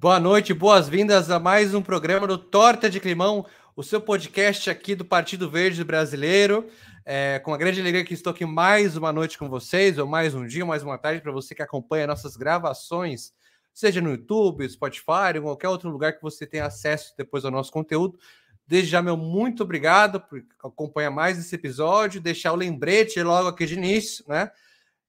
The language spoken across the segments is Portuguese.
Boa noite, boas-vindas a mais um programa do Torta de Climão, o seu podcast aqui do Partido Verde Brasileiro. Com a grande alegria que estou aqui mais uma noite com vocês, ou mais um dia, ou mais uma tarde, para você que acompanha nossas gravações, seja no YouTube, Spotify, ou qualquer outro lugar que você tenha acesso depois ao nosso conteúdo. Desde já, meu muito obrigado por acompanhar mais esse episódio, deixar o lembrete logo aqui de início, né?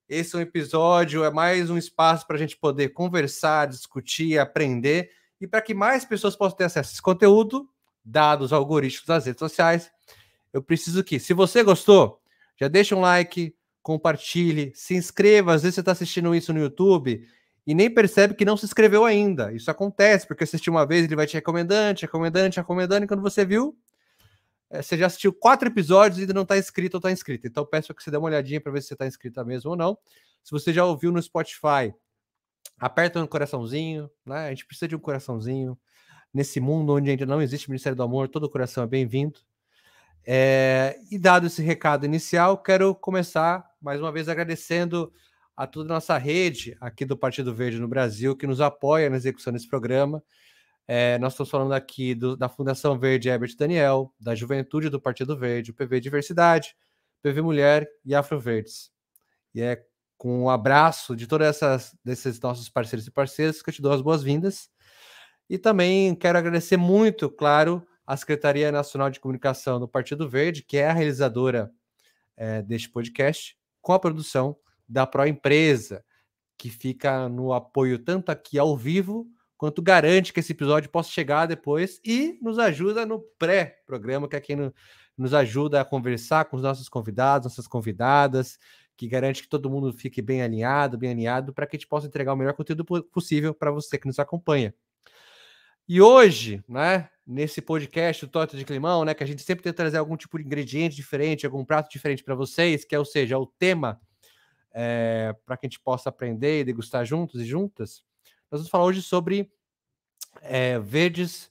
Esse é um episódio, é mais um espaço para a gente poder conversar, discutir, aprender e para que mais pessoas possam ter acesso a esse conteúdo, dados os algoritmos das redes sociais. Eu preciso que, se você gostou, já deixa um like, compartilhe, se inscreva. Às vezes você está assistindo isso no YouTube e nem percebe que não se inscreveu ainda. Isso acontece, porque assistiu uma vez, ele vai te recomendando, e quando você viu, você já assistiu 4 episódios e ainda não está inscrito ou está inscrito. Então peço que você dê uma olhadinha para ver se você está inscrito mesmo ou não. Se você já ouviu no Spotify, aperta um coraçãozinho, né? A gente precisa de um coraçãozinho. Nesse mundo onde ainda não existe Ministério do Amor, todo coração é bem-vindo. E dado esse recado inicial, quero começar mais uma vez agradecendo a toda a nossa rede aqui do Partido Verde no Brasil, que nos apoia na execução desse programa. Nós estamos falando aqui da Fundação Verde Herbert Daniel, da Juventude do Partido Verde, o PV Diversidade, PV Mulher e Afroverdes. E é com um abraço de todos desses nossos parceiros e parceiras que eu te dou as boas-vindas. E também quero agradecer muito, claro, à Secretaria Nacional de Comunicação do Partido Verde, que é a realizadora deste podcast, com a produção da Proempresa, que fica no apoio tanto aqui ao vivo, quanto garante que esse episódio possa chegar depois e nos ajuda no pré-programa, que é quem nos ajuda a conversar com os nossos convidados, nossas convidadas, que garante que todo mundo fique bem alinhado, para que a gente possa entregar o melhor conteúdo possível para você que nos acompanha. E hoje, né, nesse podcast, o Torta de Climão, né, que a gente sempre tenta trazer algum tipo de ingrediente diferente, algum prato diferente para vocês, que é, ou seja, o tema para que a gente possa aprender e degustar juntos e juntas. Nós vamos falar hoje sobre verdes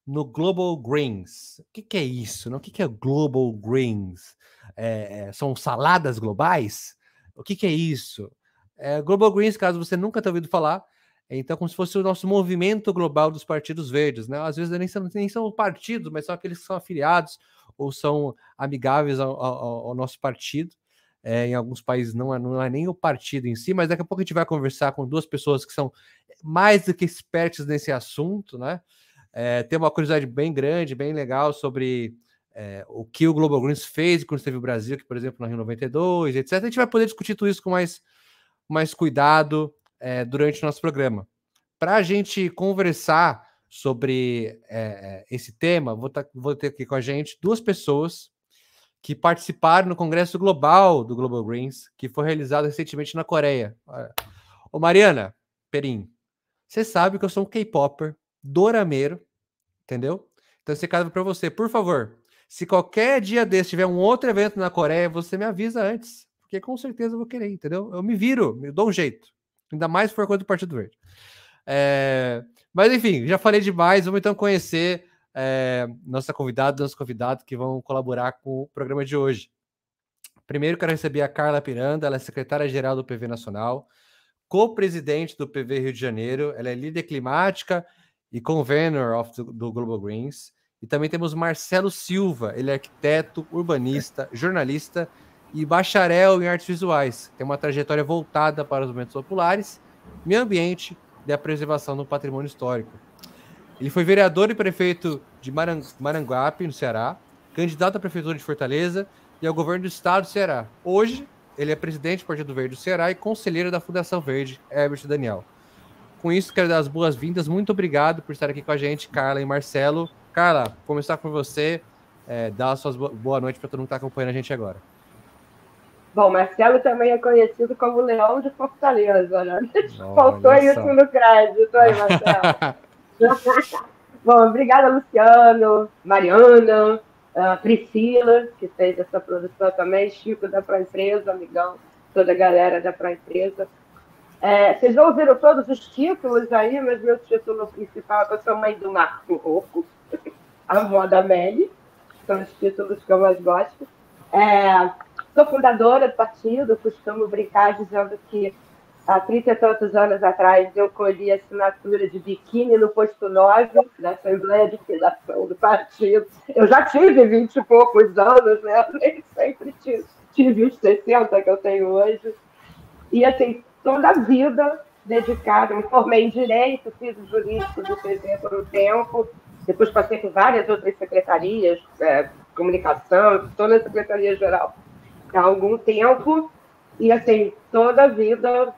no Global Greens. O que é isso? Não? O que é Global Greens? São saladas globais? O que é isso? Global Greens, caso você nunca tenha ouvido falar, então como se fosse o nosso movimento global dos partidos verdes, né? Às vezes nem são partidos, mas são aqueles que são afiliados ou são amigáveis ao nosso partido. Em alguns países não é nem o partido em si, mas daqui a pouco a gente vai conversar com duas pessoas que são mais do que expertas nesse assunto, né? Tem uma curiosidade bem grande, bem legal sobre o que o Global Greens fez quando esteve no Brasil, que, por exemplo, na Rio 92, etc. A gente vai poder discutir tudo isso com mais cuidado durante o nosso programa. Para a gente conversar sobre esse tema, vou ter aqui com a gente duas pessoas que participaram no Congresso Global do Global Greens, que foi realizado recentemente na Coreia. Ô Mariana Perim, você sabe que eu sou um K-popper, dorameiro, entendeu? Então esse caso é para você. Por favor, se qualquer dia desse tiver um outro evento na Coreia, você me avisa antes, porque com certeza eu vou querer, entendeu? Eu me viro, me dou um jeito. Ainda mais se for coisa do Partido Verde. Mas enfim, já falei demais, vamos então conhecer nosso convidado que vão colaborar com o programa de hoje. Primeiro, quero receber a Carla Piranda, ela é secretária-geral do PV Nacional, co-presidente do PV Rio de Janeiro, ela é líder climática e convener do Global Greens. E também temos Marcelo Silva, ele é arquiteto, urbanista, jornalista e bacharel em artes visuais. Tem uma trajetória voltada para os movimentos populares, meio ambiente e a preservação do patrimônio histórico. Ele foi vereador e prefeito de Maranguape, no Ceará, candidato à prefeitura de Fortaleza e ao governo do estado do Ceará. Hoje, ele é presidente do Partido Verde do Ceará e conselheiro da Fundação Verde, Herbert Daniel. Com isso, quero dar as boas-vindas. Muito obrigado por estar aqui com a gente, Carla e Marcelo. Carla, começar com você, dar as suas boa noite para todo mundo que está acompanhando a gente agora. Bom, Marcelo também é conhecido como Leão de Fortaleza, né? Faltou isso no crédito aí, Marcelo. Bom, obrigada, Luciano, Mariana, Priscila, que fez essa produção também, Chico da Proempresa, amigão, toda a galera da Proempresa. Vocês já ouviram todos os títulos aí, mas meu título principal é que eu sou mãe do Marco Rocco, a avó da Meli, são os títulos que eu mais gosto. Sou fundadora do partido, costumo brincar dizendo que há 30 e tantos anos atrás, eu colhi a assinatura de biquíni no posto 9 da Assembleia de Federação do Partido. Eu já tive 20 e poucos anos, né? Eu nem sempre tive os 60 que eu tenho hoje. E, assim, toda a vida dedicada, me formei em Direito, fiz o jurídico do PV por um tempo, depois passei por várias outras secretarias, comunicação, toda a secretaria-geral há algum tempo, e, assim, toda a vida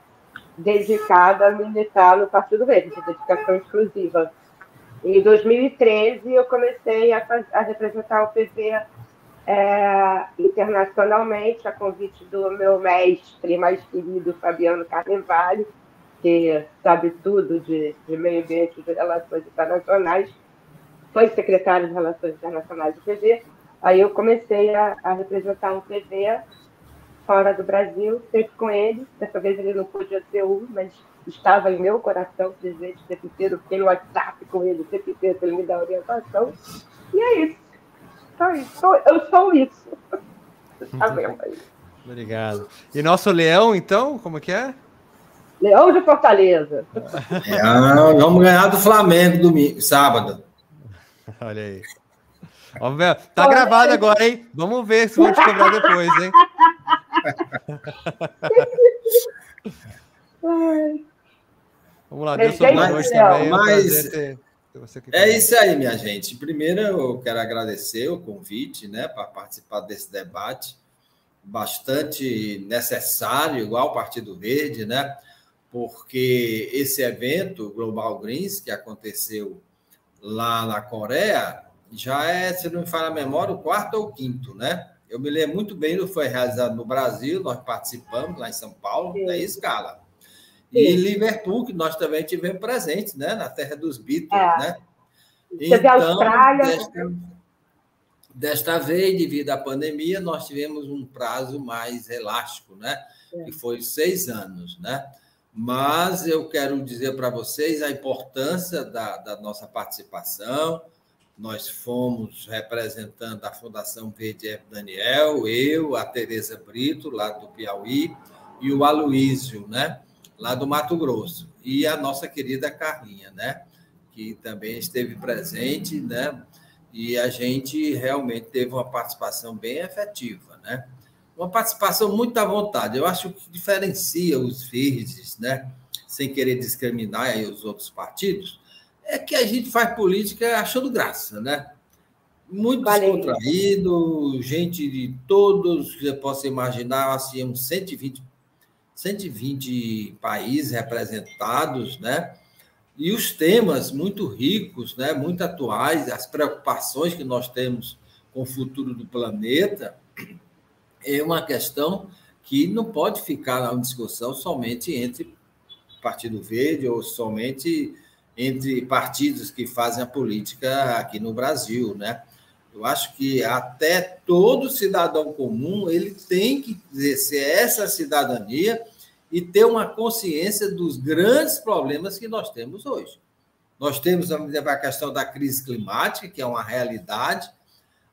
dedicada a militar no Partido Verde, de dedicação exclusiva. Em 2013, eu comecei a representar o PV internacionalmente, a convite do meu mestre mais querido, Fabiano Carnevale, que sabe tudo de meio ambiente e de relações internacionais, foi secretário de Relações Internacionais do PV. Aí eu comecei a representar o PV fora do Brasil, sempre com ele. Dessa vez ele não podia ser mas estava em meu coração, presente o tempo inteiro, fiquei no WhatsApp com ele o tempo inteiro, para ele me dar orientação. E é isso. Eu sou isso. Tá vendo aí? Obrigado. E nosso leão, então, como que é? Leão de Fortaleza. Vamos ganhar do Flamengo domingo, sábado. Olha aí. Vamos ver. Tá gravado agora, hein? Vamos ver se vão te cobrar depois, hein? Vamos lá, Deus boa noite também. Mas é isso aí, minha gente. Primeiro, eu quero agradecer o convite, né, para participar desse debate bastante necessário, igual o Partido Verde, né? Porque esse evento, Global Greens, que aconteceu lá na Coreia, já é, se não me falha a memória, o 4º ou 5º, né? Eu me lembro muito bem, foi realizado no Brasil, nós participamos lá em São Paulo, na escala. E em Liverpool, que nós também tivemos presentes, né? Na terra dos Beatles, né? Então, desta vez, devido à pandemia, nós tivemos um prazo mais elástico, né? Que foi 6 anos, né? Mas eu quero dizer para vocês a importância da nossa participação. Nós fomos representando a Fundação Verde F. Daniel, eu, a Tereza Brito, lá do Piauí, e o Aloísio, né? Lá do Mato Grosso. E a nossa querida Carlinha, né? Que também esteve presente, né? E a gente realmente teve uma participação bem efetiva, né? Uma participação muito à vontade. Eu acho que diferencia os verdes, né? Sem querer discriminar aí os outros partidos, é que a gente faz política achando graça, né? Muito descontraído, gente de todos, que você possa imaginar, assim, uns 120 países representados, né? E os temas muito ricos, né? Muito atuais, as preocupações que nós temos com o futuro do planeta, é uma questão que não pode ficar na discussão somente entre Partido Verde ou somente entre partidos que fazem a política aqui no Brasil, né? Eu acho que até todo cidadão comum ele tem que exercer essa cidadania e ter uma consciência dos grandes problemas que nós temos hoje. Nós temos a questão da crise climática, que é uma realidade.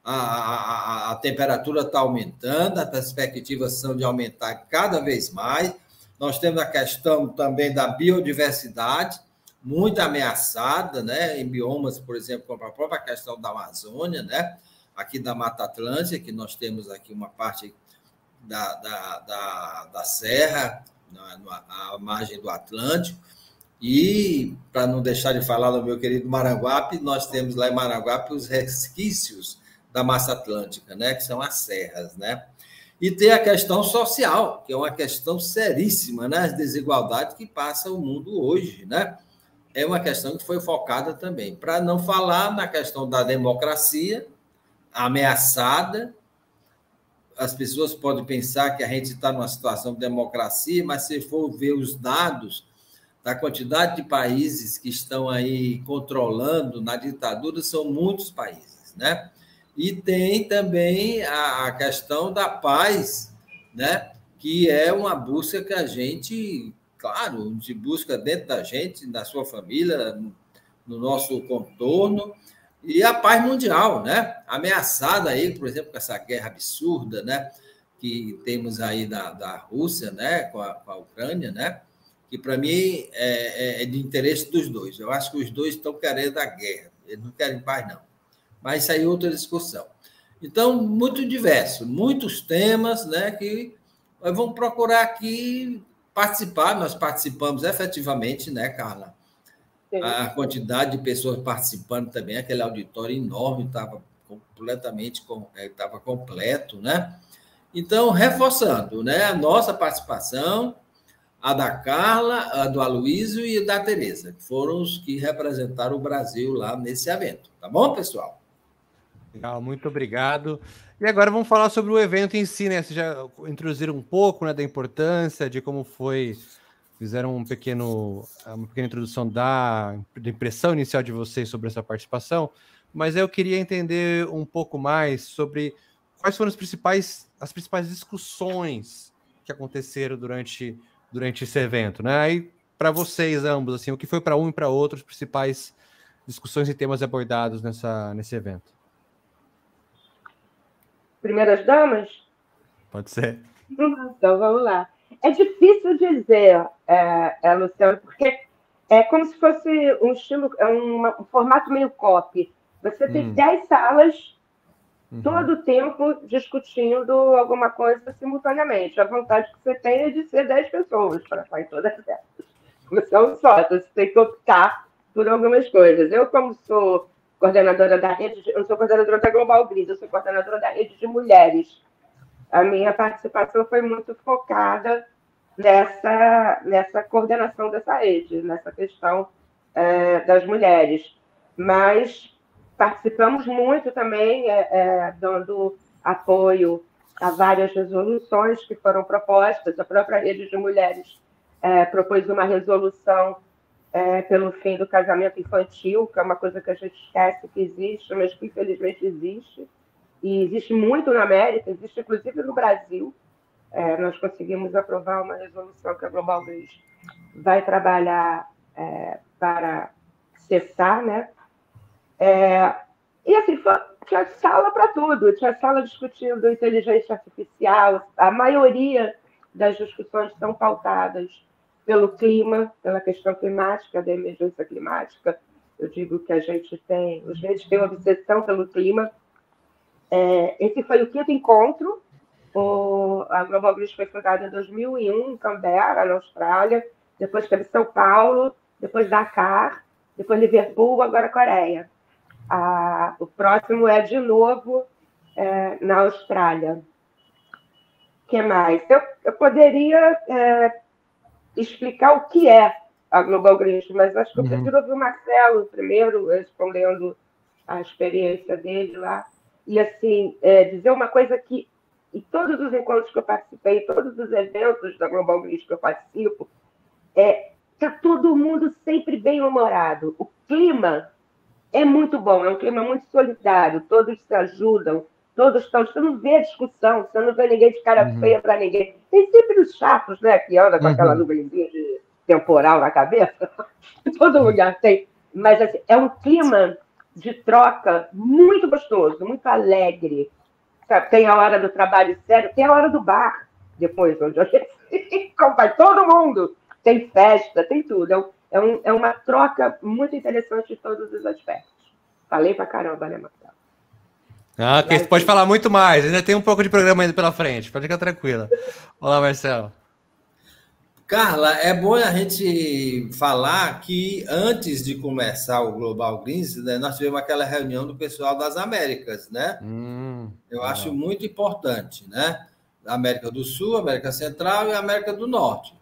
A temperatura está aumentando, as perspectivas são de aumentar cada vez mais. Nós temos a questão também da biodiversidade, muito ameaçada, né? Em biomas, por exemplo, como a própria questão da Amazônia, né? Aqui da Mata Atlântica, que nós temos aqui uma parte da serra, à margem do Atlântico. E, para não deixar de falar do meu querido Maranguape, nós temos lá em Maranguape os resquícios da Mata Atlântica, né? Que são as serras, né? E tem a questão social, que é uma questão seríssima, né? As desigualdades que passa o mundo hoje, né? É uma questão que foi focada também. Para não falar na questão da democracia ameaçada, as pessoas podem pensar que a gente está numa situação de democracia, mas se for ver os dados da quantidade de países que estão aí controlando na ditadura, são muitos países, né? E tem também a questão da paz, né? Que é uma busca que a gente, claro, a gente busca dentro da gente, na sua família, no nosso contorno, e a paz mundial, né? Ameaçada aí, por exemplo, com essa guerra absurda, né? Que temos aí da Rússia, né? Com a Ucrânia, né? que para mim é de interesse dos dois. Eu acho que os dois estão querendo a guerra, eles não querem paz, não. Mas isso aí é outra discussão. Então, muito diverso, muitos temas, né, que nós vamos procurar aqui participar. Nós participamos efetivamente, né, Carla? Sim. A quantidade de pessoas participando também, aquele auditório enorme, estava completo, né? Então, reforçando, né, a nossa participação, a da Carla, a do Aloysio e a da Tereza, que foram os que representaram o Brasil lá nesse evento. Tá bom, pessoal? Legal, muito obrigado. E agora vamos falar sobre o evento em si, né? Vocês já introduziram um pouco, né, da importância, de como foi, fizeram uma pequena introdução da impressão inicial de vocês sobre essa participação, mas eu queria entender um pouco mais sobre quais foram as principais discussões que aconteceram durante esse evento, né? Aí, para vocês ambos, assim, o que foi para um e para outro, as principais discussões e temas abordados nesse evento? Primeiras damas? Pode ser. Então, vamos lá. É difícil dizer, Luciano, porque é como se fosse um estilo, um formato meio copy. Você tem 10 salas todo o tempo discutindo alguma coisa simultaneamente. A vontade que você tem é de ser 10 pessoas para estar em todas elas. Você é um sócio, você tem que optar por algumas coisas. Eu, como sou coordenadora da rede, eu sou coordenadora da Global Grid, eu sou coordenadora da rede de mulheres. A minha participação foi muito focada nessa coordenação dessa rede, nessa questão das mulheres. Mas participamos muito também, dando apoio a várias resoluções que foram propostas. A própria rede de mulheres propôs uma resolução pelo fim do casamento infantil, que é uma coisa que a gente esquece que existe, mas que infelizmente existe. E existe muito na América, existe inclusive no Brasil. Nós conseguimos aprovar uma resolução que a Global Grid vai trabalhar para cessar, né? E assim, tinha sala para tudo, tinha sala discutindo inteligência artificial, a maioria das discussões são pautadas pelo clima, pela questão climática, da emergência climática. Eu digo que a gente tem uma obsessão pelo clima. Esse foi o 5º encontro. A Global Grid foi fundada em 2001, em Canberra, na Austrália. Depois teve São Paulo, depois Dakar, depois Liverpool, agora Coreia. O próximo é, de novo, na Austrália. O que mais? Eu poderia explicar o que é a Global Grid, mas acho que eu prefiro ouvir o Marcelo primeiro, respondendo a experiência dele lá. E, assim, dizer uma coisa que, em todos os encontros que eu participei, em todos os eventos da Global Grid que eu participo, está todo mundo sempre bem-humorado. O clima é muito bom, é um clima muito solidário, todos se ajudam, todos estão... Você não vê discussão, você não vê ninguém de cara feia para ninguém. Tem sempre os chatos, né, que andam com aquela nuvenzinha de temporal na cabeça. Todo lugar tem. Mas assim, é um clima de troca muito gostoso, muito alegre. Sabe? Tem a hora do trabalho sério, tem a hora do bar, depois, onde a gente vai todo mundo. Tem festa, tem tudo. É uma troca muito interessante em todos os aspectos. Falei pra caramba, né, Marcelo? Ok, você pode falar muito mais. Ainda tem um pouco de programa ainda pela frente. Pode ficar tranquila. Olá, Marcelo. Carla, é bom a gente falar que antes de começar o Global Greens, né, nós tivemos aquela reunião do pessoal das Américas, né? Eu acho muito importante, né? Da América do Sul, América Central e América do Norte.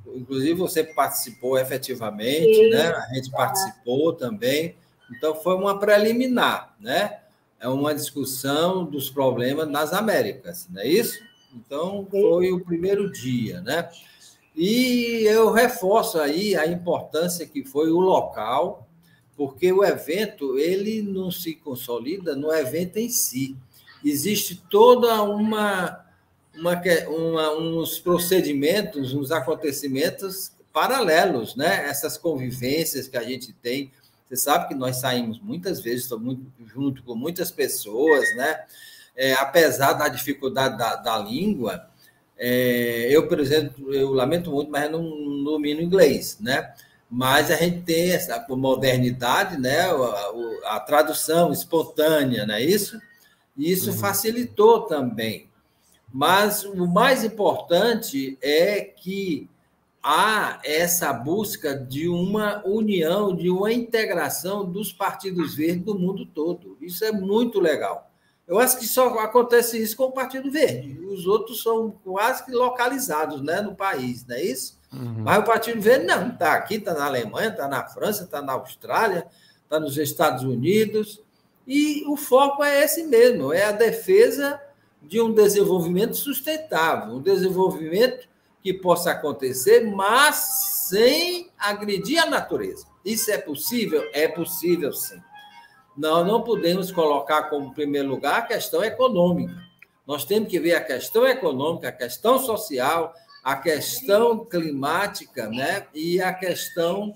Inclusive, você participou efetivamente, sim, né? A gente participou também. Então, foi uma preliminar, né? É uma discussão dos problemas nas Américas, não é isso? Então, foi o primeiro dia, né? E eu reforço aí a importância que foi o local, porque o evento, ele não se consolida no evento em si. Existe toda uns procedimentos, uns acontecimentos paralelos, né? Essas convivências que a gente tem. Você sabe que nós saímos muitas vezes, estamos junto com muitas pessoas, né? Apesar da dificuldade da língua, Eu, por exemplo, eu lamento muito, mas não domino inglês, né? Mas a gente tem essa modernidade, né? A tradução espontânea, não é isso? E isso facilitou também. Mas o mais importante é que há essa busca de uma união, de uma integração dos partidos verdes do mundo todo. Isso é muito legal. Eu acho que só acontece isso com o Partido Verde. Os outros são quase que localizados, né, no país, não é isso? Mas o Partido Verde não, está aqui, está na Alemanha, está na França, está na Austrália, está nos Estados Unidos. E o foco é esse mesmo, é a defesa de um desenvolvimento sustentável, um desenvolvimento que possa acontecer, mas sem agredir a natureza. Isso é possível? É possível, sim. Nós não podemos colocar como primeiro lugar a questão econômica. Nós temos que ver a questão econômica, a questão social, a questão climática, né? E a questão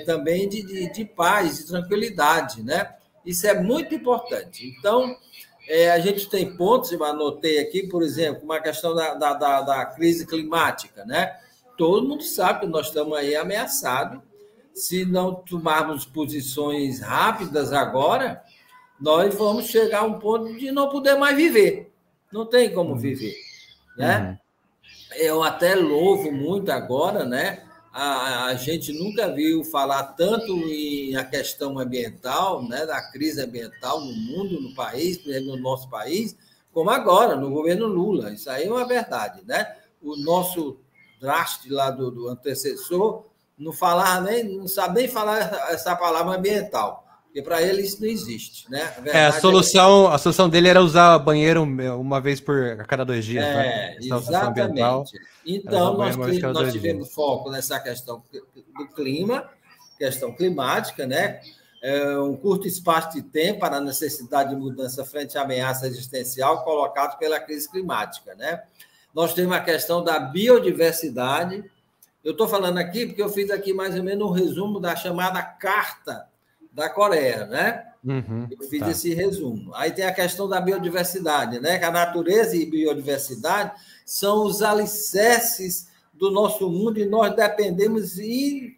também de paz, de tranquilidade, né? Isso é muito importante. Então, a gente tem pontos, eu anotei aqui, por exemplo, uma questão da crise climática, né? Todo mundo sabe que nós estamos aí ameaçados. Se não tomarmos posições rápidas agora, nós vamos chegar a um ponto de não poder mais viver. Não tem como viver, né? Eu até louvo muito agora, né? A gente nunca viu falar tanto na questão ambiental, né? Da crise ambiental no mundo, no país, por exemplo, no nosso país, como agora, no governo Lula. Isso aí é uma verdade, né? O nosso draste lá do antecessor não falava não sabe nem falar essa palavra ambiental, porque para ele isso não existe, né? A solução dele era usar banheiro uma vez a cada 2 dias, né? Exatamente. Então, nós tivemos foco nessa questão do clima, questão climática, né? Um curto espaço de tempo para a necessidade de mudança frente à ameaça existencial colocada pela crise climática, né? Nós temos a questão da biodiversidade. Eu estou falando aqui porque eu fiz aqui mais ou menos um resumo da chamada Carta da Coreia, né? Eu fiz esse resumo. Aí tem a questão da biodiversidade, né? Que a natureza e biodiversidade são os alicerces do nosso mundo e nós dependemos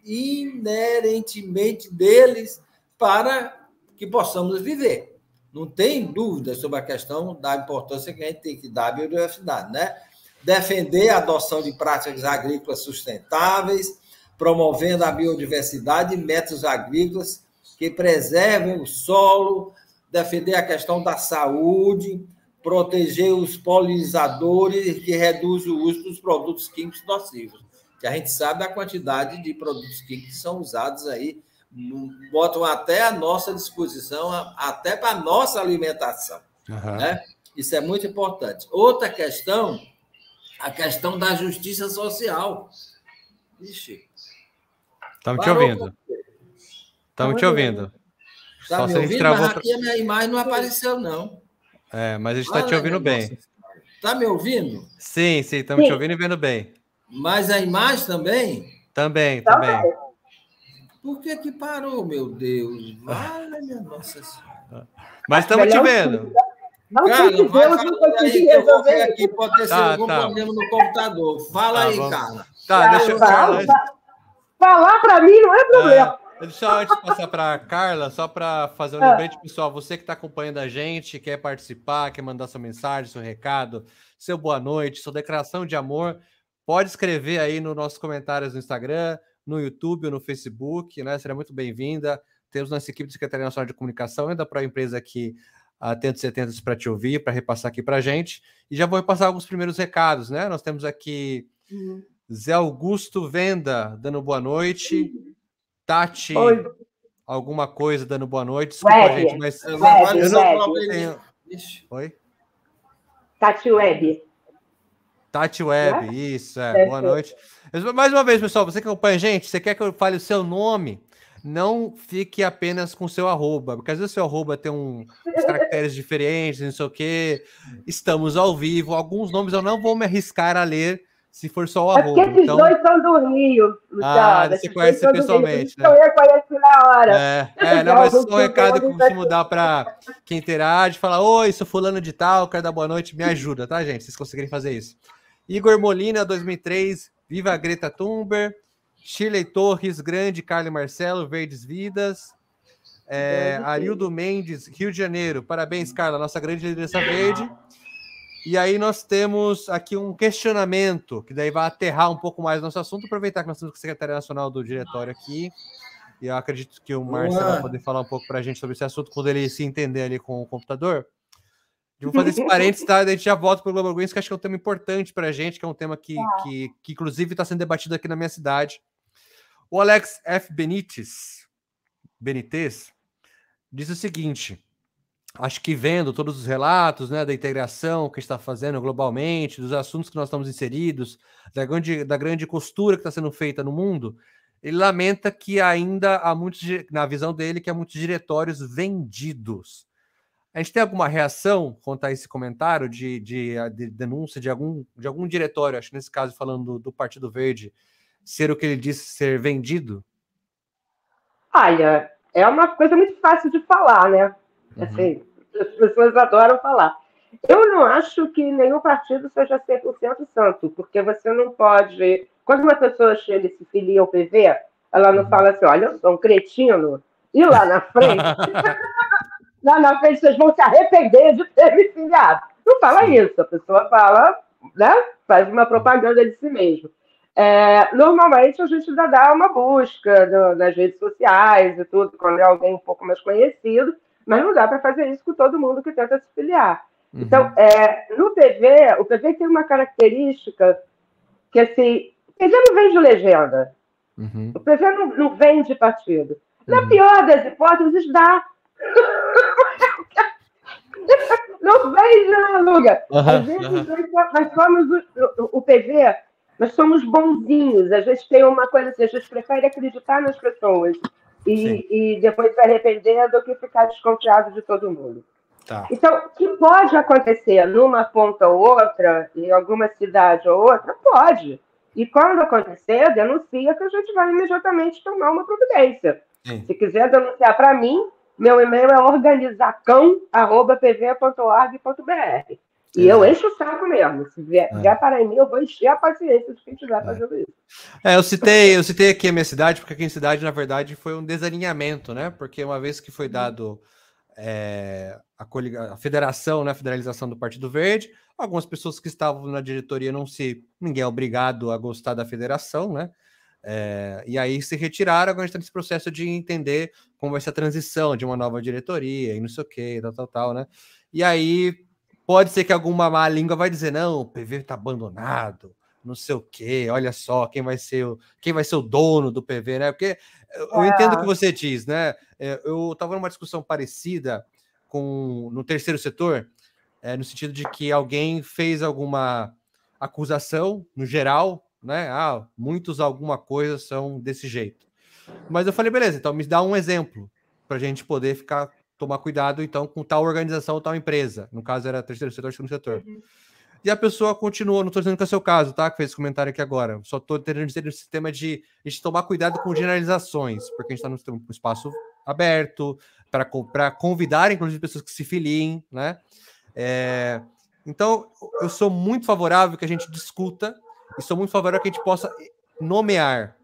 inerentemente deles para que possamos viver. Não tem dúvida sobre a questão da importância que a gente tem que dar à biodiversidade, né? Defender a adoção de práticas agrícolas sustentáveis, promovendo a biodiversidade e métodos agrícolas que preservem o solo, defender a questão da saúde, proteger os polinizadores que reduz o uso dos produtos químicos nocivos. Que a gente sabe da quantidade de produtos químicos que são usados aí, botam até à nossa disposição, até para a nossa alimentação. Né? Isso é muito importante. Outra questão, a questão da justiça social. Ixi. Estamos te ouvindo. Estamos te ouvindo. Está me ouvindo? Mas aqui a minha imagem não apareceu, não. Mas a gente está te ouvindo bem. Está me ouvindo? Sim, estamos te ouvindo e vendo bem. Mas a imagem também? Também. Por que parou, meu Deus? Vale, minha Nossa Senhora. Mas estamos te vendo. Não Carla, sei se vai Deus falando não aí conseguir que eu vou ver resolver. aqui, pode ter sido algum problema no computador. Fala aí, vamos. Carla. Deixa eu... Falar para mim não é problema. Deixa eu antes passar para a Carla, só para fazer um lembrete, pessoal. Você que está acompanhando a gente, quer participar, quer mandar sua mensagem, seu recado, seu boa noite, sua declaração de amor, pode escrever aí nos nossos comentários no Instagram, no YouTube ou no Facebook, né? Será muito bem-vinda. Temos nossa equipe de Secretaria Nacional de Comunicação e da própria empresa aqui, atento 70 para te ouvir, para repassar aqui para a gente. E já vou repassar alguns primeiros recados, né? Nós temos aqui Zé Augusto Venda dando boa noite. Tati, Oi. alguma coisa dando boa noite. Desculpa, gente, mas eu não tenho... Oi? Tati Web. Tati Web, isso, boa noite. Mais uma vez, pessoal, você que acompanha a gente, você quer que eu fale o seu nome? Não fique apenas com o seu arroba, porque às vezes o seu arroba tem uns caracteres diferentes, não sei o quê. Estamos ao vivo, alguns nomes eu não vou me arriscar a ler se for só o arroba. Porque esses dois são do Rio, Luciano. Você conhece pessoalmente, né? Eu conheço na hora. Não, mas um recado que eu costumo dar para quem interage, falar, oi, sou fulano de tal, quero dar boa noite, me ajuda, tá, gente? Vocês conseguirem fazer isso. Igor Molina, 2003, Viva a Greta Thunberg. Shirley Torres, Grande, Carlos Marcelo, Verdes Vidas. Arildo Mendes, Rio de Janeiro. Parabéns, Carla, nossa grande liderança verde. E aí nós temos aqui um questionamento, que daí vai aterrar um pouco mais o nosso assunto, aproveitar que nós temos a Secretaria Nacional do Diretório aqui, e eu acredito que o Márcio vai poder falar um pouco para a gente sobre esse assunto quando ele se entender ali com o computador. Eu vou fazer esse parênteses, tá? Daí a gente já volta para o Global Greens, que acho que é um tema importante para a gente, que é um tema que inclusive está sendo debatido aqui na minha cidade. O Alex F. Benítez diz o seguinte: acho que vendo todos os relatos, né, da integração que está fazendo globalmente, dos assuntos que nós estamos inseridos, da grande costura que está sendo feita no mundo, ele lamenta que ainda há muitos, na visão dele, que há muitos diretórios vendidos. A gente tem alguma reação quanto a esse comentário de denúncia de algum diretório, acho que nesse caso falando do Partido Verde, ser o que ele disse ser vendido? Olha, é uma coisa muito fácil de falar, né? Assim, as pessoas adoram falar. Eu não acho que nenhum partido seja 100% santo, porque você não pode... Quando uma pessoa chega e se filia ao PV, ela não fala assim, olha, eu sou um cretino, e lá na frente... lá na frente vocês vão se arrepender de ter me filiado. Não fala isso, a pessoa fala, né? Faz uma propaganda de si mesmo. Normalmente a gente ainda dá uma busca nas redes sociais e tudo, quando é alguém um pouco mais conhecido, mas não dá para fazer isso com todo mundo que tenta se filiar. Então, no PV, o PV tem uma característica que, assim, o PV não vem de legenda. O PV não vem de partido. Na pior das hipóteses, dá. Não vem, não aluga. Às vezes, nós somos o PV... Nós somos bonzinhos, a gente tem uma coisa assim, a gente prefere acreditar nas pessoas e depois se arrepender do que ficar desconfiado de todo mundo. Tá. Então, o que pode acontecer numa ponta ou outra, em alguma cidade ou outra, pode. E quando acontecer, denuncia que a gente vai imediatamente tomar uma providência. Sim. Se quiser denunciar para mim, meu e-mail é organizacão@pv.org.br. E eu encho o saco mesmo. Se vier para mim, eu vou encher a paciência de quem estiver fazendo isso. Eu citei aqui a minha cidade, porque aqui em cidade, na verdade, foi um desalinhamento, né? Porque uma vez que foi dado a federação, né, a federalização do Partido Verde, algumas pessoas que estavam na diretoria ninguém é obrigado a gostar da federação, né? E aí se retiraram, agora a gente está nesse processo de entender como vai ser a transição de uma nova diretoria e não sei o que, tal, né? E aí pode ser que alguma má língua vai dizer, não, o PV está abandonado, não sei o quê, olha só, quem vai ser o dono do PV, né? Porque eu entendo o que você diz, né? Eu estava numa discussão parecida no terceiro setor, no sentido de que alguém fez alguma acusação, no geral, né? Muitos alguma coisa são desse jeito. Mas eu falei, beleza, então me dá um exemplo para a gente poder tomar cuidado, então, com tal organização, tal empresa. No caso, era terceiro setor, segundo setor. E a pessoa continuou, não estou dizendo que é o seu caso, tá? Que fez esse comentário aqui agora. Só estou tentando dizer no sistema de a gente tomar cuidado com generalizações, porque a gente está num espaço aberto, para convidar, inclusive, pessoas que se filiem, né? Então, eu sou muito favorável que a gente discuta e sou muito favorável que a gente possa nomear.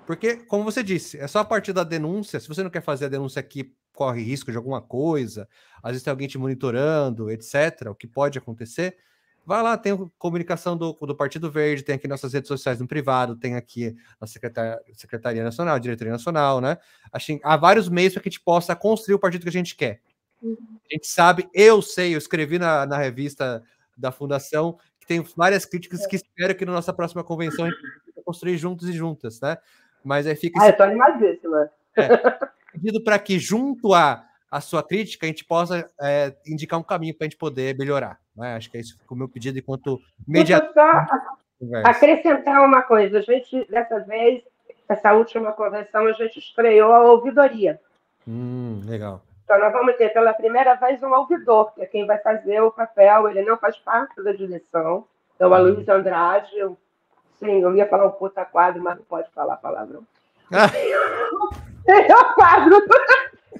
Porque, como você disse, é só a partir da denúncia. Se você não quer fazer a denúncia aqui, corre risco de alguma coisa, às vezes tem alguém te monitorando, etc., o que pode acontecer, vai lá, tem a comunicação do Partido Verde, tem aqui nossas redes sociais no privado, tem aqui a Secretaria Nacional, a Diretoria Nacional, né? Há vários meios para que a gente possa construir o partido que a gente quer. A gente sabe, eu escrevi na revista da Fundação, que tem várias críticas que espero que na nossa próxima convenção a gente possa construir juntos e juntas, né? Mas aí fica... eu tô animadíssima. Pedido para que, junto à sua crítica, a gente possa indicar um caminho para a gente poder melhorar. Né? Acho que é isso que o meu pedido enquanto mediador. Acrescentar uma coisa. A gente, dessa vez, essa última convenção, a gente estreou a ouvidoria. Legal. Então, nós vamos ter, pela primeira vez, um ouvidor, que é quem vai fazer o papel. Ele não faz parte da direção. Então, a Luiz Andrade... Sim, eu ia falar um puta quadro, mas não pode falar palavrão. Tem o quadro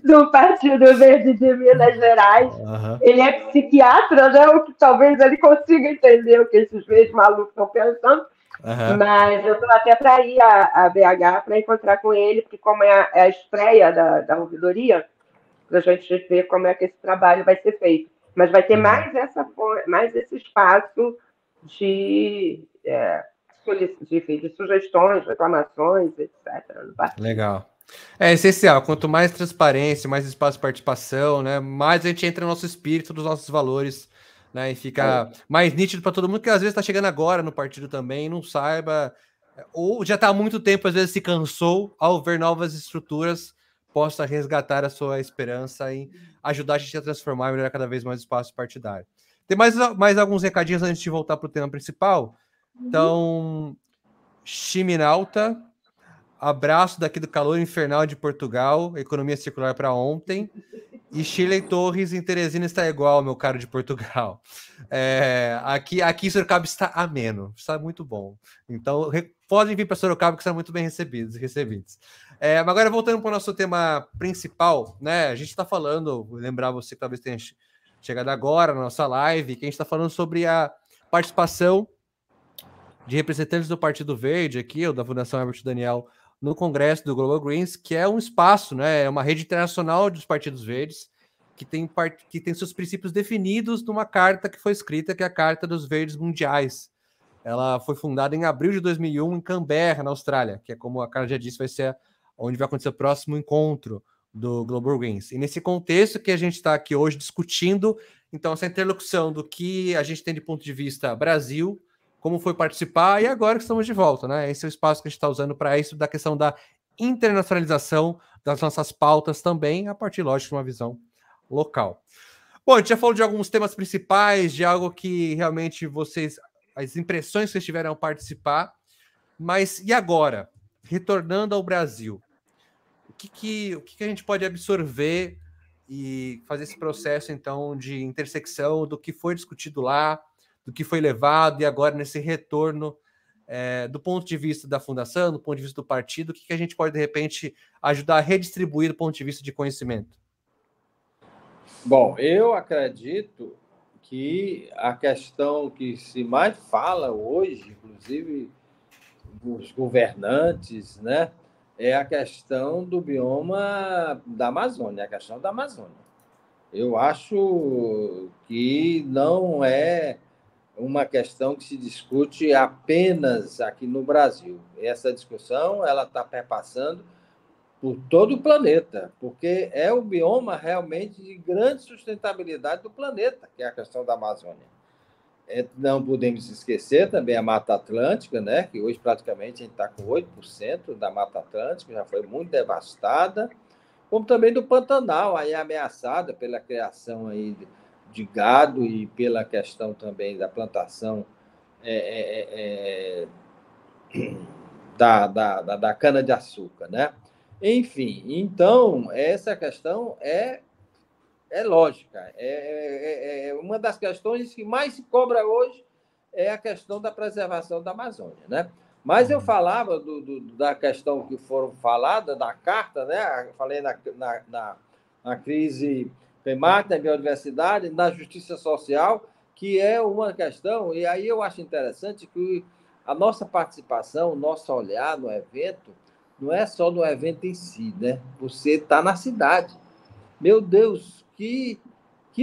do Partido Verde de Minas Gerais. Ele é psiquiatra, né? O que talvez ele consiga entender o que esses três malucos estão pensando. Mas eu estou até para ir a BH para encontrar com ele, porque como é a estreia da ouvidoria, para a gente ver como é que esse trabalho vai ser feito. Mas vai ter mais esse espaço de sugestões, reclamações, etc. Legal. É essencial. Quanto mais transparência, mais espaço de participação, né, mais a gente entra no nosso espírito, dos nossos valores, né, e fica mais nítido para todo mundo, que às vezes está chegando agora no partido também e não saiba, ou já está há muito tempo, às vezes se cansou, ao ver novas estruturas, possa resgatar a sua esperança e ajudar a gente a transformar e melhorar cada vez mais o espaço partidário. Tem mais alguns recadinhos antes de voltar para o tema principal. Então, Chiminalta, abraço daqui do calor infernal de Portugal, economia circular para ontem. E Shirley Torres em Teresina está igual, meu caro de Portugal. Aqui Sorocaba está ameno, está muito bom. Então, podem vir para Sorocaba que serão muito bem recebidos. Mas agora, voltando para o nosso tema principal, né? A gente está falando, vou lembrar você que talvez tenha chegado agora na nossa live, que a gente está falando sobre a participação de representantes do Partido Verde aqui, ou da Fundação Herbert Daniel, no Congresso do Global Greens, que é um espaço, né, é uma rede internacional dos partidos verdes, que tem seus princípios definidos numa carta que foi escrita, que é a Carta dos Verdes Mundiais. Ela foi fundada em abril de 2001 em Canberra, na Austrália, que é, como a Carla já disse, vai ser onde vai acontecer o próximo encontro do Global Greens. E nesse contexto que a gente está aqui hoje discutindo, então, essa interlocução do que a gente tem de ponto de vista Brasil, como foi participar, e agora que estamos de volta, né? Esse é o espaço que a gente está usando para isso, da questão da internacionalização das nossas pautas também, a partir, lógico, de uma visão local. Bom, a gente já falou de alguns temas principais, de algo que realmente as impressões que vocês tiveram ao participar, mas e agora? Retornando ao Brasil, o que a gente pode absorver e fazer esse processo, então, de intersecção do que foi discutido lá, do que foi levado, e agora nesse retorno do ponto de vista da fundação, do ponto de vista do partido, o que a gente pode, de repente, ajudar a redistribuir do ponto de vista de conhecimento? Bom, eu acredito que a questão que se mais fala hoje, inclusive os governantes, né, é a questão do bioma da Amazônia, a questão da Amazônia. Eu acho que não é uma questão que se discute apenas aqui no Brasil. Essa discussão ela está perpassando por todo o planeta, porque é o bioma realmente de grande sustentabilidade do planeta, que é a questão da Amazônia. Não podemos esquecer também a Mata Atlântica, né? Que hoje praticamente a gente está com 8% da Mata Atlântica, já foi muito devastada, como também do Pantanal, aí ameaçada pela criação aí de gado e pela questão também da plantação da cana-de-açúcar, né? Enfim, então, essa questão é lógica. Uma das questões que mais se cobra hoje é a questão da preservação da Amazônia, né? Mas eu falava da questão que foram falada, da carta, né? Eu falei na crise climática, na biodiversidade, na justiça social, que é uma questão, e aí eu acho interessante que a nossa participação, o nosso olhar no evento, não é só no evento em si, né? Você está na cidade. Meu Deus, que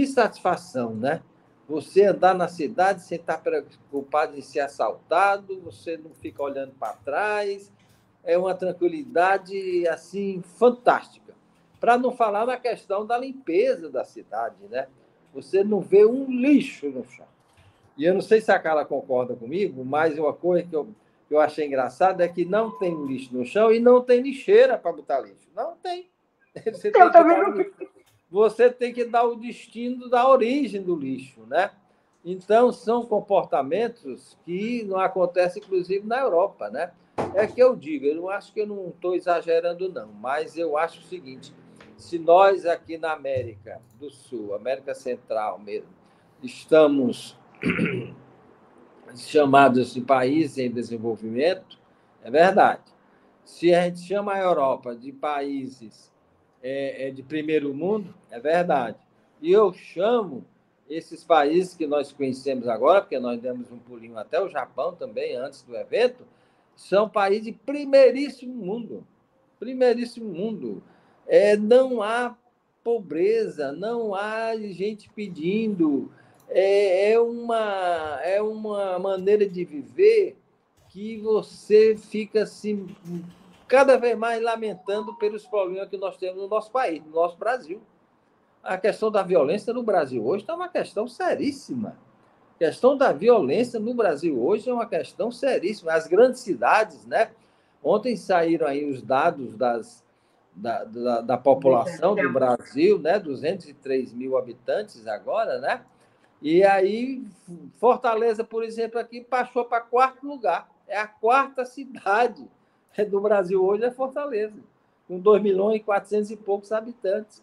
satisfação, né? Você andar na cidade sem estar preocupado em ser assaltado, você não fica olhando para trás, é uma tranquilidade, assim, fantástica. Para não falar na questão da limpeza da cidade, né? Você não vê um lixo no chão. E eu não sei se a Carla concorda comigo, mas uma coisa que eu achei engraçada é que não tem lixo no chão e não tem lixeira para botar lixo. Não tem. Você tem que dar o destino da origem do lixo, né? Então, são comportamentos que não acontecem, inclusive, na Europa, né? É que eu digo, eu acho que eu não estou exagerando, não, mas eu acho o seguinte, se nós aqui na América do Sul, América Central mesmo, estamos chamados de países em desenvolvimento, é verdade. Se a gente chama a Europa de países de primeiro mundo, é verdade. E eu chamo esses países que nós conhecemos agora, porque nós demos um pulinho até o Japão também, antes do evento, são países de primeiríssimo mundo. Primeiríssimo mundo. Não há pobreza, não há gente pedindo. É uma maneira de viver que você fica assim, cada vez mais lamentando pelos problemas que nós temos no nosso país, no nosso Brasil. A questão da violência no Brasil hoje está uma questão seríssima. A questão da violência no Brasil hoje é uma questão seríssima. As grandes cidades, né? Ontem saíram aí os dados da população do Brasil, né? 203 mil habitantes agora, né? E aí, Fortaleza, por exemplo, aqui passou para 4º lugar. É a 4ª cidade do Brasil hoje, é Fortaleza, com 2 milhões e 400 e poucos habitantes.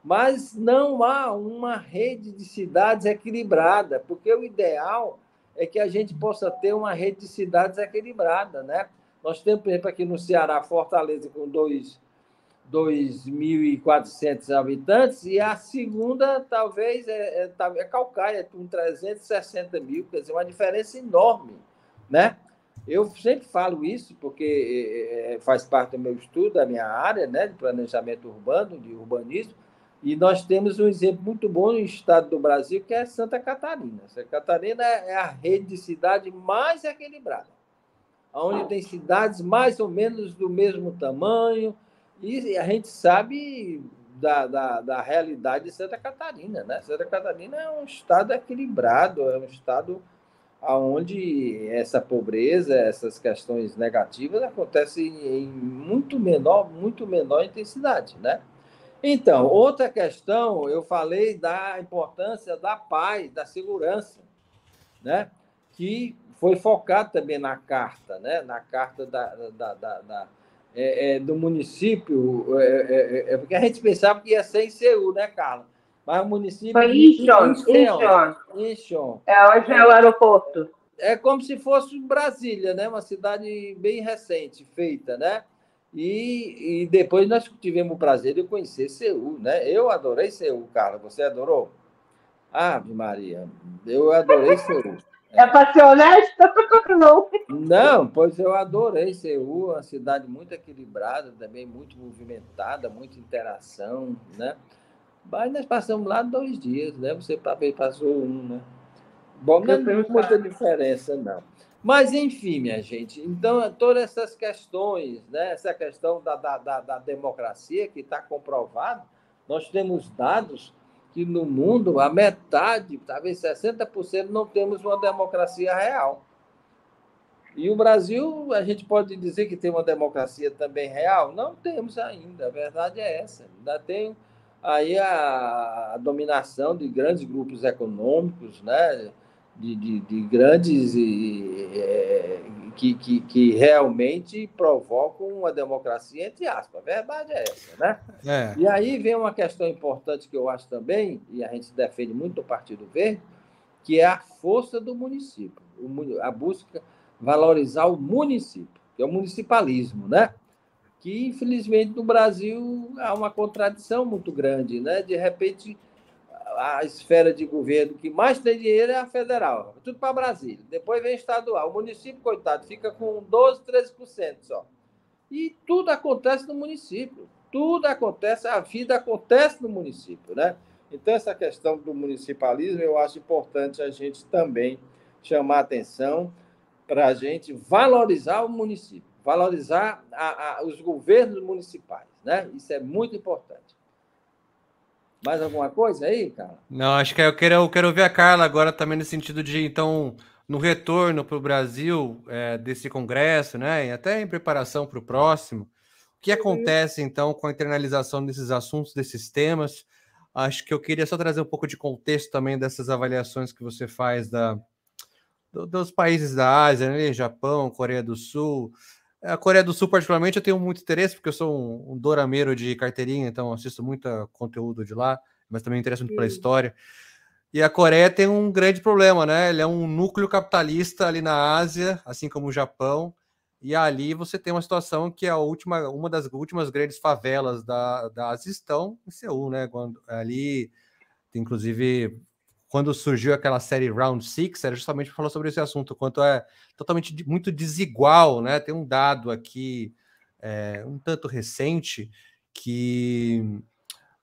Mas não há uma rede de cidades equilibrada, porque o ideal é que a gente possa ter uma rede de cidades equilibrada, né? Nós temos, por exemplo, aqui no Ceará, Fortaleza, com 2.400 habitantes, e a segunda, talvez, é Calcaia, com 360 mil, quer dizer, uma diferença enorme, né? Eu sempre falo isso, porque faz parte do meu estudo, da minha área, né, de planejamento urbano, de urbanismo, e nós temos um exemplo muito bom no estado do Brasil, que é Santa Catarina. Santa Catarina é a rede de cidade mais equilibrada, onde tem cidades mais ou menos do mesmo tamanho, e a gente sabe da realidade de Santa Catarina, né? Santa Catarina é um estado equilibrado, é um estado onde essa pobreza, essas questões negativas acontecem em muito menor intensidade, né? Então, outra questão, eu falei da importância da paz, da segurança, né? Que foi focado também na carta, né? Na carta do município, porque a gente pensava que ia ser em Seul, né, Carla? Mas o município... Foi Incheon. Hoje é o aeroporto. É como se fosse Brasília, né? Uma cidade bem recente, feita, né? E depois nós tivemos o prazer de conhecer Seul, né? Eu adorei Seul, Carla. Você adorou? Ave Maria, eu adorei Seul. É para ser honesta? Não. Não, pois eu adorei Seul, uma cidade muito equilibrada, também muito movimentada, muita interação, né? Mas nós passamos lá 2 dias, né? Você passou 1, né? Bom, não tem muita diferença, não. Mas, enfim, minha gente, então, todas essas questões, né? Essa questão da democracia, que está comprovado, nós temos dados que no mundo, a metade, talvez 60%, não temos uma democracia real. E o Brasil, a gente pode dizer que tem uma democracia também real? Não temos ainda, a verdade é essa. Ainda tem aí a dominação de grandes grupos econômicos, né? de grandes que realmente provocam uma democracia, entre aspas. A verdade é essa, né? E aí vem uma questão importante que eu acho também, e a gente defende muito o Partido Verde, que é a força do município, a busca valorizar o município, que é o municipalismo, né? Que, infelizmente, no Brasil há uma contradição muito grande, né? De repente, a esfera de governo que mais tem dinheiro é a federal, tudo para Brasília. Depois vem estadual. O município, coitado, fica com 12%, 13% só. E tudo acontece no município. Tudo acontece, a vida acontece no município, né? Então, essa questão do municipalismo, eu acho importante a gente também chamar a atenção para a gente valorizar o município, valorizar os governos municipais, né? Isso é muito importante. Mais alguma coisa aí, Carla? Não, acho que eu quero ver a Carla agora também no sentido de, então, no retorno para o Brasil desse congresso, né? E até em preparação para o próximo. O que acontece, então, com a internalização desses assuntos, desses temas? Acho que eu queria só trazer um pouco de contexto também dessas avaliações que você faz dos países da Ásia, né? Japão, Coreia do Sul. A Coreia do Sul, particularmente, eu tenho muito interesse, porque eu sou um dorameiro de carteirinha, então assisto muito conteúdo de lá, mas também me interesso muito pela história. E a Coreia tem um grande problema, né? Ele é um núcleo capitalista ali na Ásia, assim como o Japão, e ali você tem uma situação que é uma das últimas grandes favelas da Ásia estão em Seul, né? Ali, inclusive, quando surgiu aquela série Round Six, era justamente para falar sobre esse assunto, quanto é totalmente muito desigual, né? Tem um dado aqui, um tanto recente, que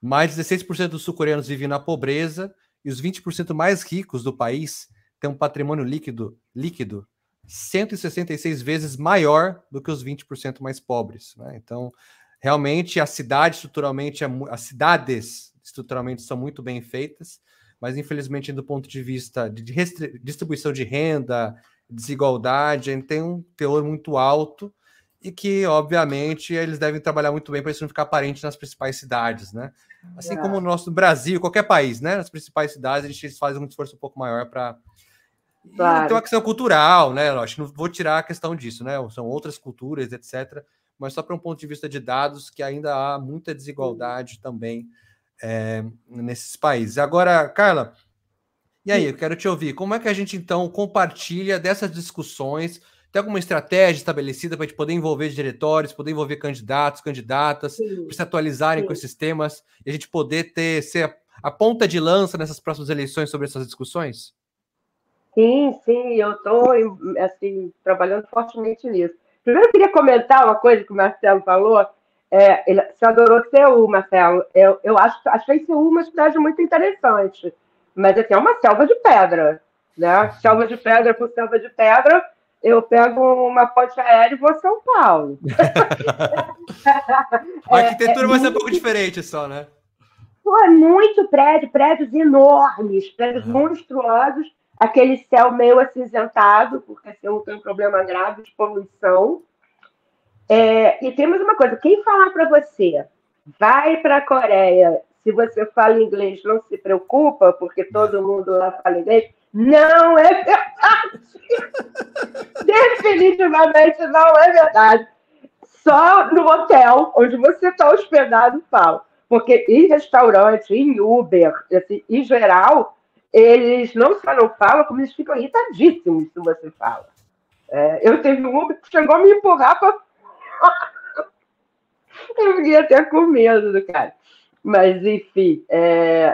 mais de 16% dos sul-coreanos vivem na pobreza e os 20% mais ricos do país têm um patrimônio líquido 166 vezes maior do que os 20% mais pobres, né? Então, realmente, as cidades estruturalmente são muito bem feitas, mas, infelizmente, do ponto de vista de distribuição de renda, desigualdade, a gente tem um teor muito alto e que, obviamente, eles devem trabalhar muito bem para isso não ficar aparente nas principais cidades, né? Assim como no nosso Brasil, qualquer país, né? Nas principais cidades, eles fazem um esforço um pouco maior para... Claro. Tem uma questão cultural, né? Eu acho que não vou tirar a questão disso, né? São outras culturas, etc. Mas só para um ponto de vista de dados, que ainda há muita desigualdade também nesses países. Agora, Carla, e aí? Eu quero te ouvir. Como é que a gente, então, compartilha dessas discussões? Tem alguma estratégia estabelecida para a gente poder envolver diretórios, poder envolver candidatos, candidatas, para se atualizarem com esses temas e a gente poder ser a ponta de lança nessas próximas eleições sobre essas discussões? Sim, eu estou assim, trabalhando fortemente nisso. Primeiro, eu queria comentar uma coisa que o Marcelo falou. Você adorou Seul, Marcelo. Eu achei Seul uma cidade muito interessante, mas assim, é uma selva de pedra, né? Selva de pedra por selva de pedra. Eu pego uma ponte aérea e vou a São Paulo. A arquitetura vai ser um pouco diferente só, né? Pô, muito prédios enormes, prédios monstruosos, aquele céu meio acinzentado, porque Seul tem um problema grave de poluição. E temos uma coisa, quem falar para você, vai para a Coreia, se você fala inglês, não se preocupa, porque todo mundo lá fala inglês, não é verdade. Definitivamente não é verdade. Só no hotel onde você está hospedado fala. Porque em restaurante, em Uber, assim, em geral, eles não só não falam, como eles ficam irritadíssimos se você fala. Eu teve um Uber que chegou a me empurrar para... Eu fiquei até com medo do cara. Mas, enfim,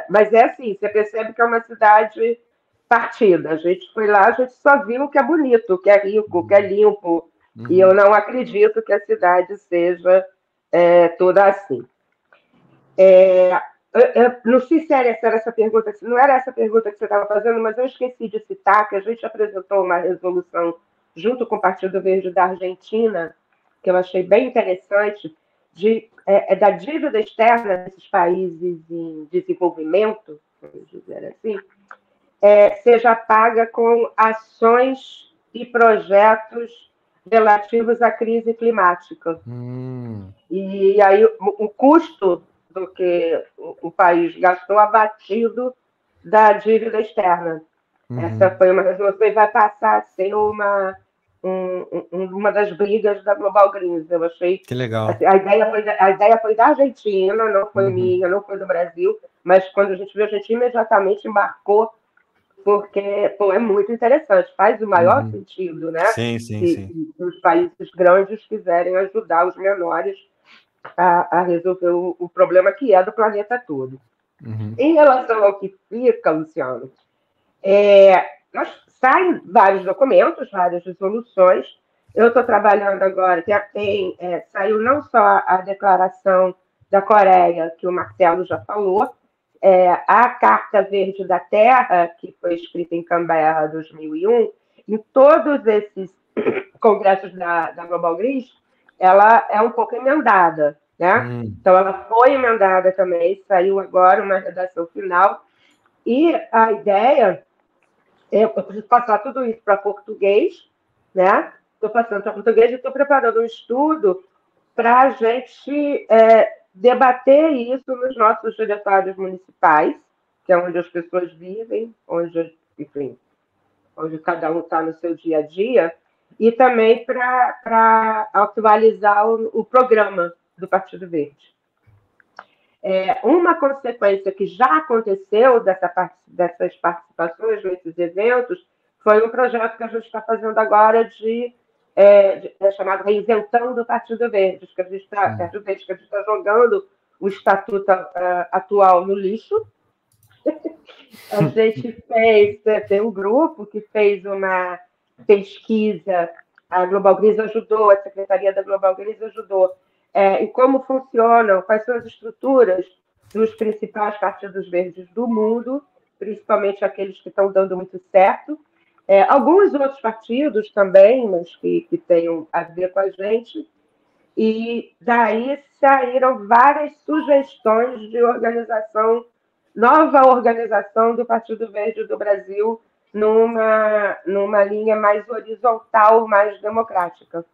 mas é assim, você percebe que é uma cidade partida. A gente foi lá, a gente só viu o que é bonito, o que é rico, o que é limpo. E eu não acredito que a cidade seja toda assim. Eu não sei se era essa pergunta, não era essa pergunta que você estava fazendo, mas eu esqueci de citar que a gente apresentou uma resolução junto com o Partido Verde da Argentina, que eu achei bem interessante, da dívida externa desses países em desenvolvimento, vamos dizer assim, seja paga com ações e projetos relativos à crise climática. E aí o custo do que o país gastou abatido da dívida externa. Essa foi uma resolução e vai passar a ser uma das brigas da Global Greens. Eu achei que legal. Assim, a ideia foi da Argentina, não foi minha, não foi do Brasil, mas quando a gente viu, a gente imediatamente embarcou, porque é muito interessante, faz o maior sentido, né? Sim. Se os países grandes quiserem ajudar os menores a resolver o problema que é do planeta todo. Em relação ao que fica, Luciano, saem vários documentos, várias resoluções. Eu estou trabalhando agora, saiu não só a declaração da Coreia, que o Marcelo já falou, a Carta Verde da Terra, que foi escrita em Canberra em 2001, em todos esses congressos da Global Greens, ela é um pouco emendada, né? Então, ela foi emendada também, saiu agora uma redação final, e a ideia, eu preciso passar tudo isso para português, né? Estou passando para português e estou preparando um estudo para a gente debater isso nos nossos diretórios municipais, que é onde as pessoas vivem, onde cada um está no seu dia a dia, e também para atualizar o programa do Partido Verde. Uma consequência que já aconteceu dessas participações nesses eventos foi um projeto que a gente está fazendo agora de chamado Reinventando o Partido Verde, que a gente está jogando o estatuto atual no lixo. A gente tem um grupo que fez uma pesquisa, a Global Gris ajudou, a Secretaria da Global Gris ajudou, em como funcionam, quais são as estruturas dos principais partidos verdes do mundo, principalmente aqueles que estão dando muito certo. Alguns outros partidos também, mas que tenham a ver com a gente. E daí saíram várias sugestões de nova organização do Partido Verde do Brasil numa linha mais horizontal, mais democrática.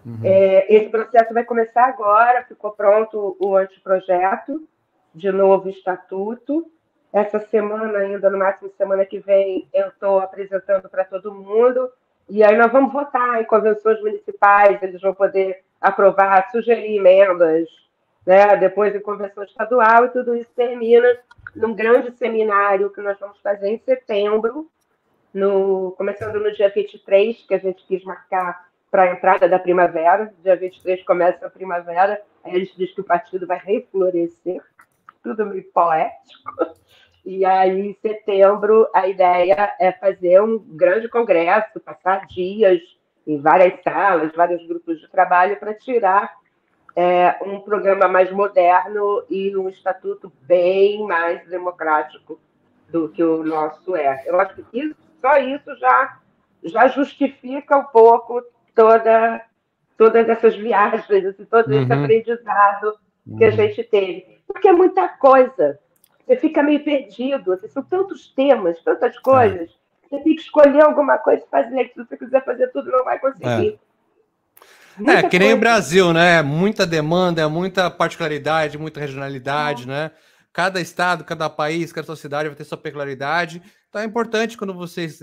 Uhum. Esse processo vai começar agora, ficou pronto o anteprojeto de novo estatuto. Essa semana ainda, no máximo semana que vem, eu estou apresentando para todo mundo, e aí nós vamos votar em convenções municipais, eles vão poder aprovar, sugerir emendas, né? Depois em convenção estadual, e tudo isso termina num grande seminário que nós vamos fazer em setembro, começando no dia 23, que a gente quis marcar para a entrada da primavera. Dia 23 começa a primavera, aí a gente diz que o partido vai reflorescer, tudo meio poético. E aí, em setembro, a ideia é fazer um grande congresso, passar dias em várias salas, vários grupos de trabalho, para tirar um programa mais moderno e um estatuto bem mais democrático do que o nosso é. Eu acho que só isso já justifica um pouco todas essas viagens, todo esse aprendizado que a gente teve. Porque é muita coisa. Você fica meio perdido. São tantos temas, tantas coisas. Você tem que escolher alguma coisa e fazer. Se você quiser fazer tudo, não vai conseguir. Que nem o Brasil, né? Muita demanda, muita particularidade, muita regionalidade, né? Cada estado, cada país, cada cidade vai ter sua peculiaridade. Então é importante quando vocês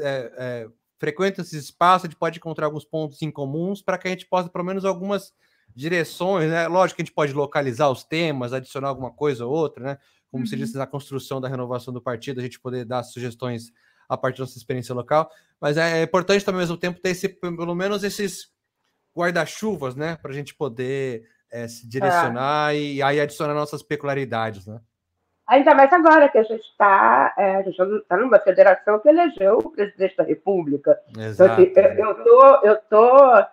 frequentam esse espaço, a gente pode encontrar alguns pontos em comuns para que a gente possa, pelo menos, algumas direções, né? Lógico que a gente pode localizar os temas, adicionar alguma coisa ou outra, né? Como se disse, na construção da renovação do partido, a gente poder dar sugestões a partir da nossa experiência local. Mas é importante também, ao mesmo tempo, ter pelo menos esses guarda-chuvas, né? Para a gente poder se direcionar e aí adicionar nossas peculiaridades, né? Ainda mais agora que a gente está numa federação que elegeu o presidente da República. Exato. Então, eu estou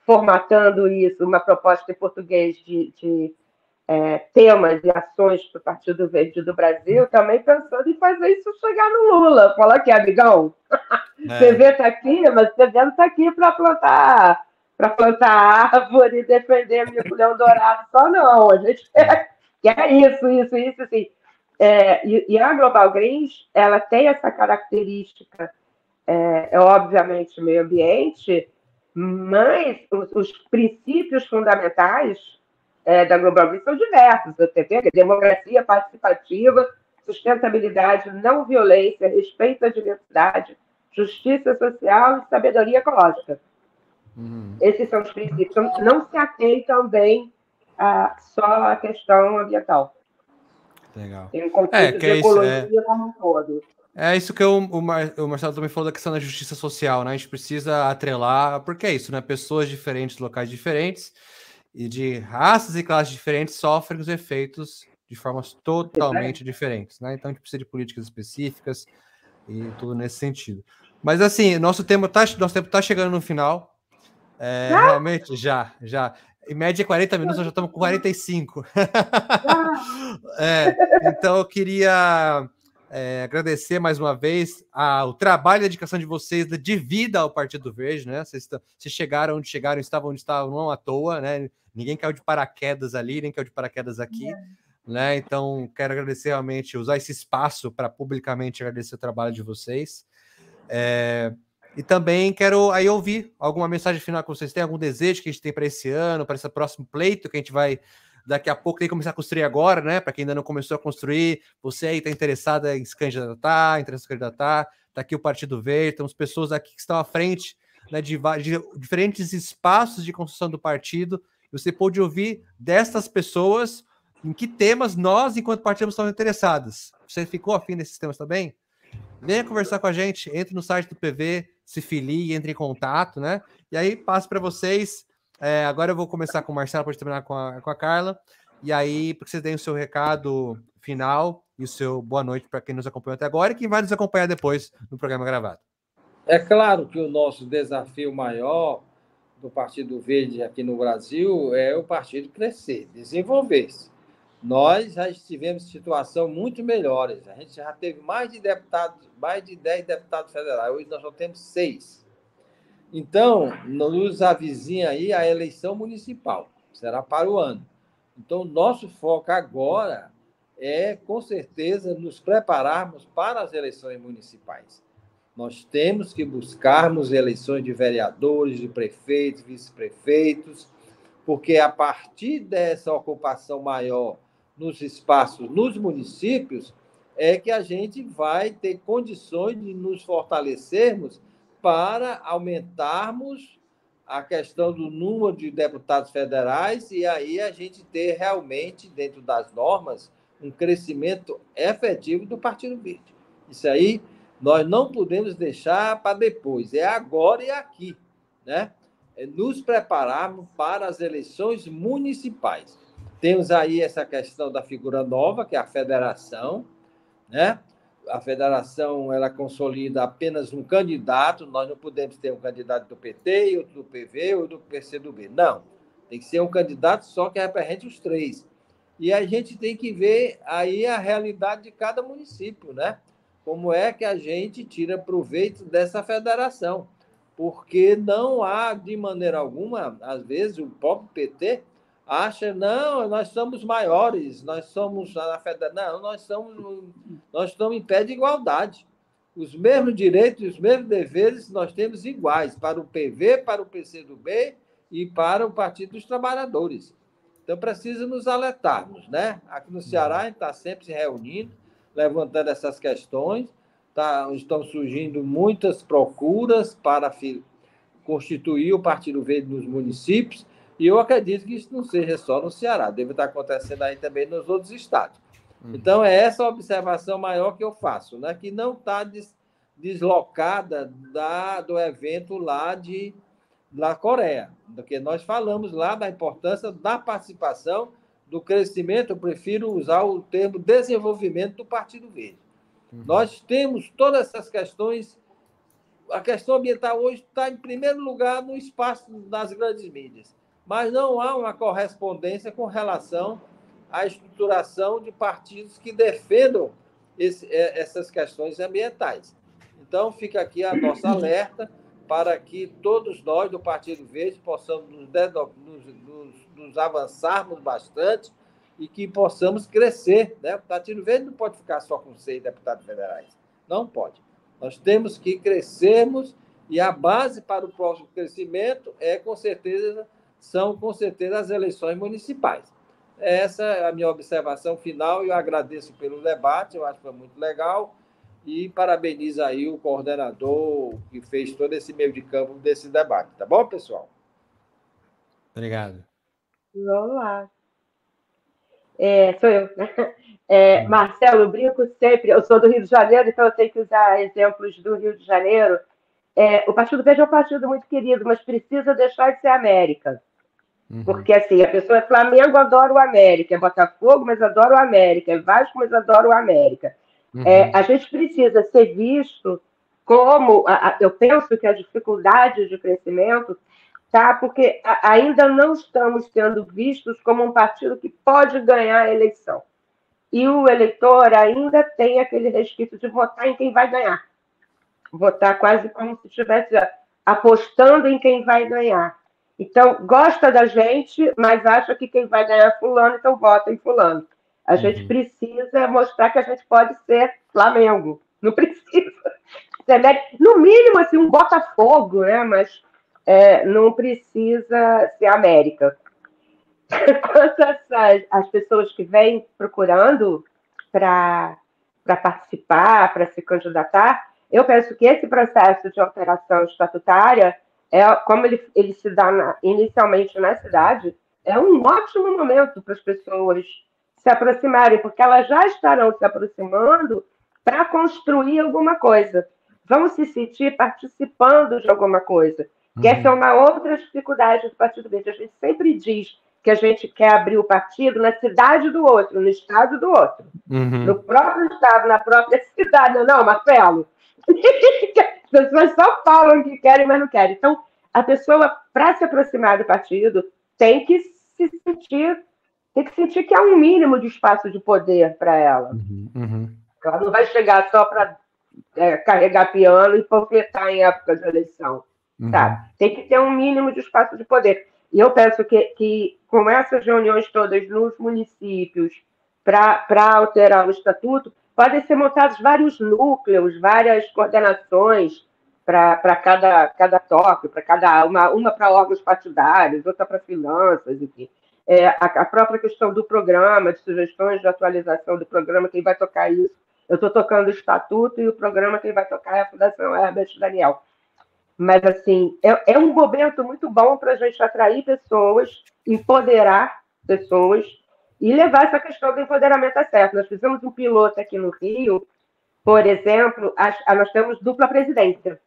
formatando isso, uma proposta em português de temas e ações para o Partido Verde do Brasil, também pensando em fazer isso chegar no Lula. Fala aqui, amigão. TV está aqui, mas o TV não está aqui para plantar árvore e defender Mico-Leão Dourado só não. A gente quer isso, assim. E a Global Greens, ela tem essa característica, obviamente, meio ambiente, mas os princípios fundamentais da Global Greens são diversos. Você tem democracia participativa, sustentabilidade, não violência, respeito à diversidade, justiça social e sabedoria ecológica. Esses são os princípios. Não se atém também só a questão ambiental. Legal. Tem um conceito de ecologia como um todo. É isso que o Marcelo também falou da questão da justiça social, né? A gente precisa atrelar, porque é isso, né? Pessoas diferentes, locais diferentes e de raças e classes diferentes sofrem os efeitos de formas totalmente diferentes, né? Então a gente precisa de políticas específicas e tudo nesse sentido. Mas assim, nosso tempo tá chegando no final. Realmente, já. Em média 40 minutos, nós já estamos com 45. Então eu queria agradecer mais uma vez o trabalho e a dedicação de vocês de vida ao Partido Verde, né? Vocês chegaram onde chegaram, estavam onde estavam, não à toa, né? Ninguém caiu de paraquedas ali, nem caiu de paraquedas aqui, né? Então, quero agradecer realmente, usar esse espaço para publicamente agradecer o trabalho de vocês. E também quero aí ouvir alguma mensagem final que vocês têm, algum desejo que a gente tem para esse ano, para esse próximo pleito que a gente vai daqui a pouco tem que começar a construir agora, né? Para quem ainda não começou a construir, você aí está interessada em se candidatar, tá aqui o Partido Verde, temos pessoas aqui que estão à frente, né, de diferentes espaços de construção do partido. Você pôde ouvir destas pessoas em que temas nós, enquanto partido, estamos interessados. Você ficou afim desses temas também? Venha conversar com a gente, entre no site do PV, se filie, entre em contato, né? E aí, passo para vocês. Agora eu vou começar com o Marcelo, para terminar com a Carla. E aí, para que vocês deem o seu recado final e o seu boa noite para quem nos acompanhou até agora e quem vai nos acompanhar depois no programa gravado. É claro que o nosso desafio maior do Partido Verde aqui no Brasil é o partido crescer, desenvolver-se. Nós já estivemos em situação muito melhores. A gente já teve mais de 10 deputados federais. Hoje nós só temos 6. Então, nos avizinha aí a eleição municipal. Será para o ano. Então, nosso foco agora é, com certeza, nos prepararmos para as eleições municipais. Nós temos que buscarmos eleições de vereadores, de prefeitos, vice-prefeitos, porque a partir dessa ocupação maior nos espaços, nos municípios, é que a gente vai ter condições de nos fortalecermos para aumentarmos a questão do número de deputados federais e aí a gente ter realmente, dentro das normas, um crescimento efetivo do Partido Verde. Isso aí nós não podemos deixar para depois, é agora e aqui, né? É nos prepararmos para as eleições municipais. Temos aí essa questão da figura nova, que é a federação, né? A federação, ela consolida apenas um candidato, nós não podemos ter um candidato do PT, e outro do PV, ou do PCdoB. Não, tem que ser um candidato só que represente os 3. E a gente tem que ver aí a realidade de cada município, né? Como é que a gente tira proveito dessa federação. Porque não há, de maneira alguma, às vezes, o próprio PT acha, não, nós somos maiores, nós somos a federação. Não, nós estamos em pé de igualdade. Os mesmos direitos e os mesmos deveres nós temos iguais para o PV, para o PCdoB e para o Partido dos Trabalhadores. Então, precisa nos alertarmos, né? Aqui no Ceará, a gente está sempre se reunindo, levantando essas questões. Estão surgindo muitas procuras para constituir o Partido Verde nos municípios, e eu acredito que isso não seja só no Ceará, deve estar acontecendo aí também nos outros estados. Então, é essa a observação maior que eu faço, né? Que não está deslocada do evento lá da Coreia, porque nós falamos lá da importância da participação, do crescimento, eu prefiro usar o termo desenvolvimento do Partido Verde. Nós temos todas essas questões. A questão ambiental hoje está em primeiro lugar no espaço das grandes mídias, mas não há uma correspondência com relação à estruturação de partidos que defendam essas questões ambientais. Então, fica aqui a nossa alerta para que todos nós do Partido Verde possamos nos avançarmos bastante e que possamos crescer, né? O Partido Verde não pode ficar só com 6 deputados federais. Não pode. Nós temos que crescermos e a base para o próximo crescimento são, com certeza, as eleições municipais. Essa é a minha observação final e eu agradeço pelo debate, eu acho que foi muito legal e parabenizo aí o coordenador que fez todo esse meio de campo desse debate. Tá bom, pessoal? Obrigado. Vamos lá. Sou eu, né? Marcelo, eu brinco sempre, eu sou do Rio de Janeiro, então eu tenho que usar exemplos do Rio de Janeiro. O Partido Verde é um partido muito querido, mas precisa deixar de ser América. Porque, assim, a pessoa é Flamengo, adora o América, é Botafogo, mas adora o América, é Vasco, mas adora o América. A gente precisa ser visto como... eu penso que a dificuldade de crescimento tá? Porque ainda não estamos sendo vistos como um partido que pode ganhar a eleição. E o eleitor ainda tem aquele resquício de votar em quem vai ganhar. Votar quase como se estivesse apostando em quem vai ganhar. Então, gosta da gente, mas acha que quem vai ganhar é fulano, então vota em fulano. A gente precisa mostrar que a gente pode ser Flamengo. Não precisa. No mínimo, assim, um Botafogo, né? Mas não precisa ser América. Quanto às pessoas que vêm procurando para participar, para se candidatar, eu penso que esse processo de alteração estatutária, como ele se dá inicialmente na cidade, é um ótimo momento para as pessoas se aproximarem, porque elas já estarão se aproximando para construir alguma coisa. vão se sentir participando de alguma coisa. Que essa é uma outra dificuldade do Partido Verde. A gente sempre diz que a gente quer abrir o partido na cidade do outro, no estado do outro. No próprio estado, na própria cidade. Não, Marcelo. As pessoas só falam que querem, mas não querem. Então, a pessoa, para se aproximar do partido, tem que sentir que há um mínimo de espaço de poder para ela. Ela não vai chegar só para carregar piano e panfletar em época de eleição. Tá? Tem que ter um mínimo de espaço de poder. E eu penso que com essas reuniões todas nos municípios para alterar o estatuto, podem ser montados vários núcleos, várias coordenações para cada tópico, para cada uma para órgãos partidários, outra para finanças, enfim. A própria questão do programa, de sugestões de atualização do programa, quem vai tocar isso. Eu estou tocando o estatuto e o programa quem vai tocar é a Fundação Herbert Daniel. Mas, assim, é um momento muito bom para a gente atrair pessoas, empoderar pessoas e levar essa questão do empoderamento a sério. Nós fizemos um piloto aqui no Rio, por exemplo, nós temos dupla presidência.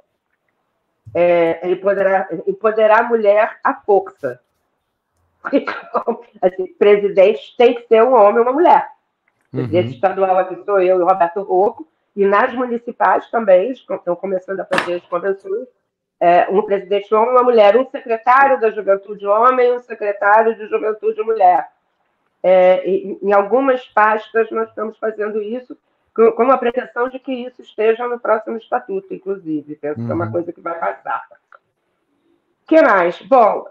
Empoderar a mulher à força. Assim, presidente tem que ser um homem ou uma mulher. Presidente estadual aqui sou eu e o Roberto Rocco, e nas municipais também, estão começando a fazer as convenções, um presidente homem e uma mulher, um secretário da juventude homem e um secretário de juventude mulher. Em algumas pastas nós estamos fazendo isso com a pretensão de que isso esteja no próximo estatuto, inclusive. Penso que é uma coisa que vai passar. O que mais? Bom,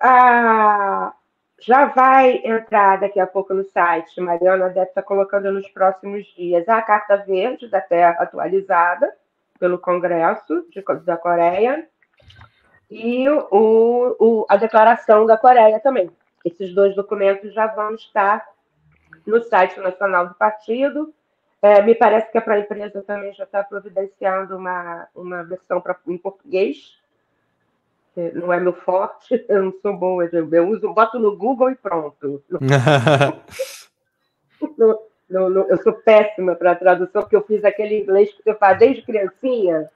já vai entrar daqui a pouco no site, Mariana deve estar colocando nos próximos dias, a Carta Verde da Terra atualizada pelo Congresso da Coreia e a Declaração da Coreia também. Esses dois documentos já vão estar no site nacional do partido. Me parece que para a empresa também já está providenciando uma versão em português. Não é meu forte, eu não sou boa. Eu boto no Google e pronto. Eu sou péssima para tradução, porque eu fiz aquele inglês que você faz desde criancinha.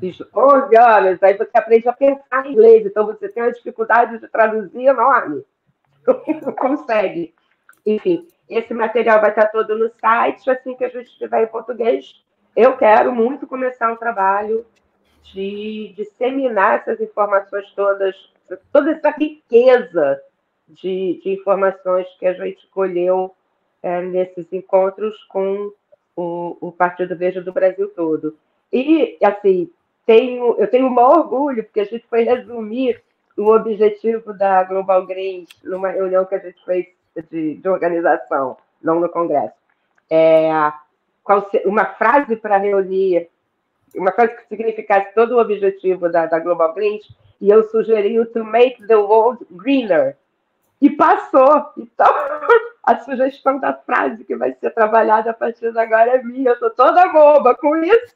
Fiz 11 anos, aí você aprende a pensar em inglês, então você tem uma dificuldade de traduzir enorme. Não consegue. Enfim, esse material vai estar todo no site, assim que a gente estiver em português. Eu quero muito começar um trabalho de disseminar essas informações toda essa riqueza de informações que a gente colheu nesses encontros com o Partido Verde do Brasil todo. E, assim, eu tenho um maior orgulho, porque a gente foi resumir o objetivo da Global Greens numa reunião que a gente fez de organização, não no Congresso. Uma frase para reunir, uma frase que significasse todo o objetivo da Global Greens, e eu sugeri o to make the world greener. E passou. Então, a sugestão da frase que vai ser trabalhada a partir de agora é minha. Eu estou toda boba com isso.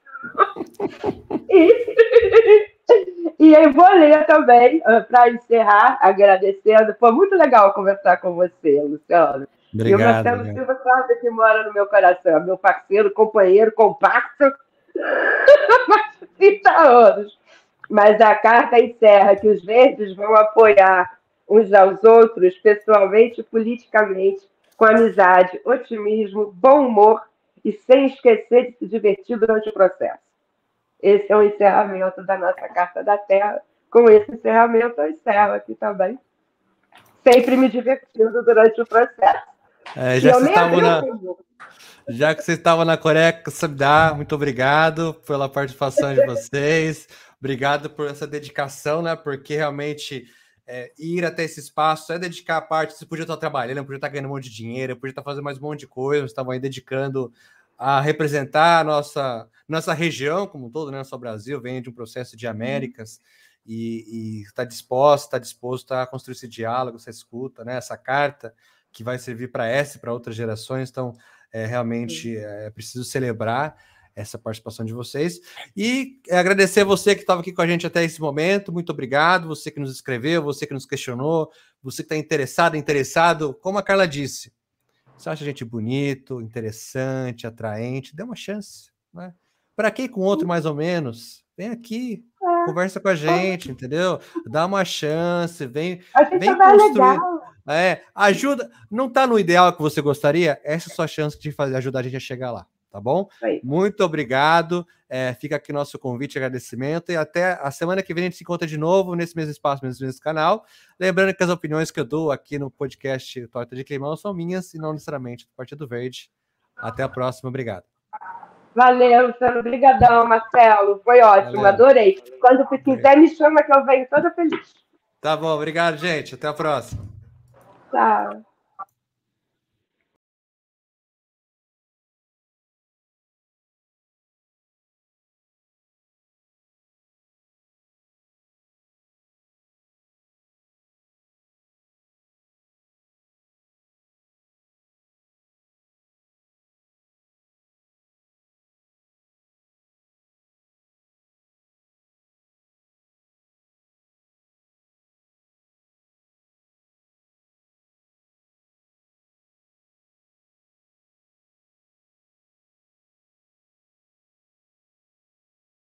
E eu vou ler também, para encerrar, agradecendo. Foi muito legal conversar com você, Luciano. Obrigado. E o Marcelo Silva, claro, que mora no meu coração, meu parceiro, companheiro, compacto, há 30 anos. Mas a carta encerra que os verdes vão apoiar uns aos outros, pessoalmente e politicamente, com amizade, otimismo, bom humor e sem esquecer de se divertir durante o processo. Esse é o encerramento da nossa Carta da Terra. Com esse encerramento, eu encerro aqui também. Sempre me divertindo durante o processo. Já que vocês estavam na Coreia, muito obrigado pela participação de vocês. Obrigado por essa dedicação, né? Porque realmente ir até esse espaço dedicar a parte. Você podia estar trabalhando, podia estar ganhando um monte de dinheiro, podia estar fazendo mais um monte de coisa. Vocês estavam aí dedicando a representar a nossa região como um todo, né? Nosso Brasil vem de um processo de Américas e está disposto a construir esse diálogo, essa escuta, né? Essa carta que vai servir para essa e para outras gerações. Então, realmente é preciso celebrar essa participação de vocês e agradecer a você que estava aqui com a gente até esse momento. Muito obrigado, você que nos escreveu, você que nos questionou, você que está interessado, como a Carla disse, você acha a gente bonito, interessante, atraente, dê uma chance, né? Para quem com outro mais ou menos, vem aqui, conversa com a gente, entendeu? Dá uma chance, vem construir. Ajuda. Não está no ideal que você gostaria? Essa é a sua chance de ajudar a gente a chegar lá, tá bom? Muito obrigado. Fica aqui nosso convite, agradecimento, e até a semana que vem a gente se encontra de novo nesse mesmo espaço, nesse mesmo canal. Lembrando que as opiniões que eu dou aqui no podcast Torta de Climão são minhas e não necessariamente do Partido Verde. Até a próxima, obrigado. Valeu, Luciano. Obrigadão, Marcelo. Foi ótimo, adorei. Quando quiser, me chama que eu venho toda feliz. Tá bom, obrigado, gente. Até a próxima. Tchau.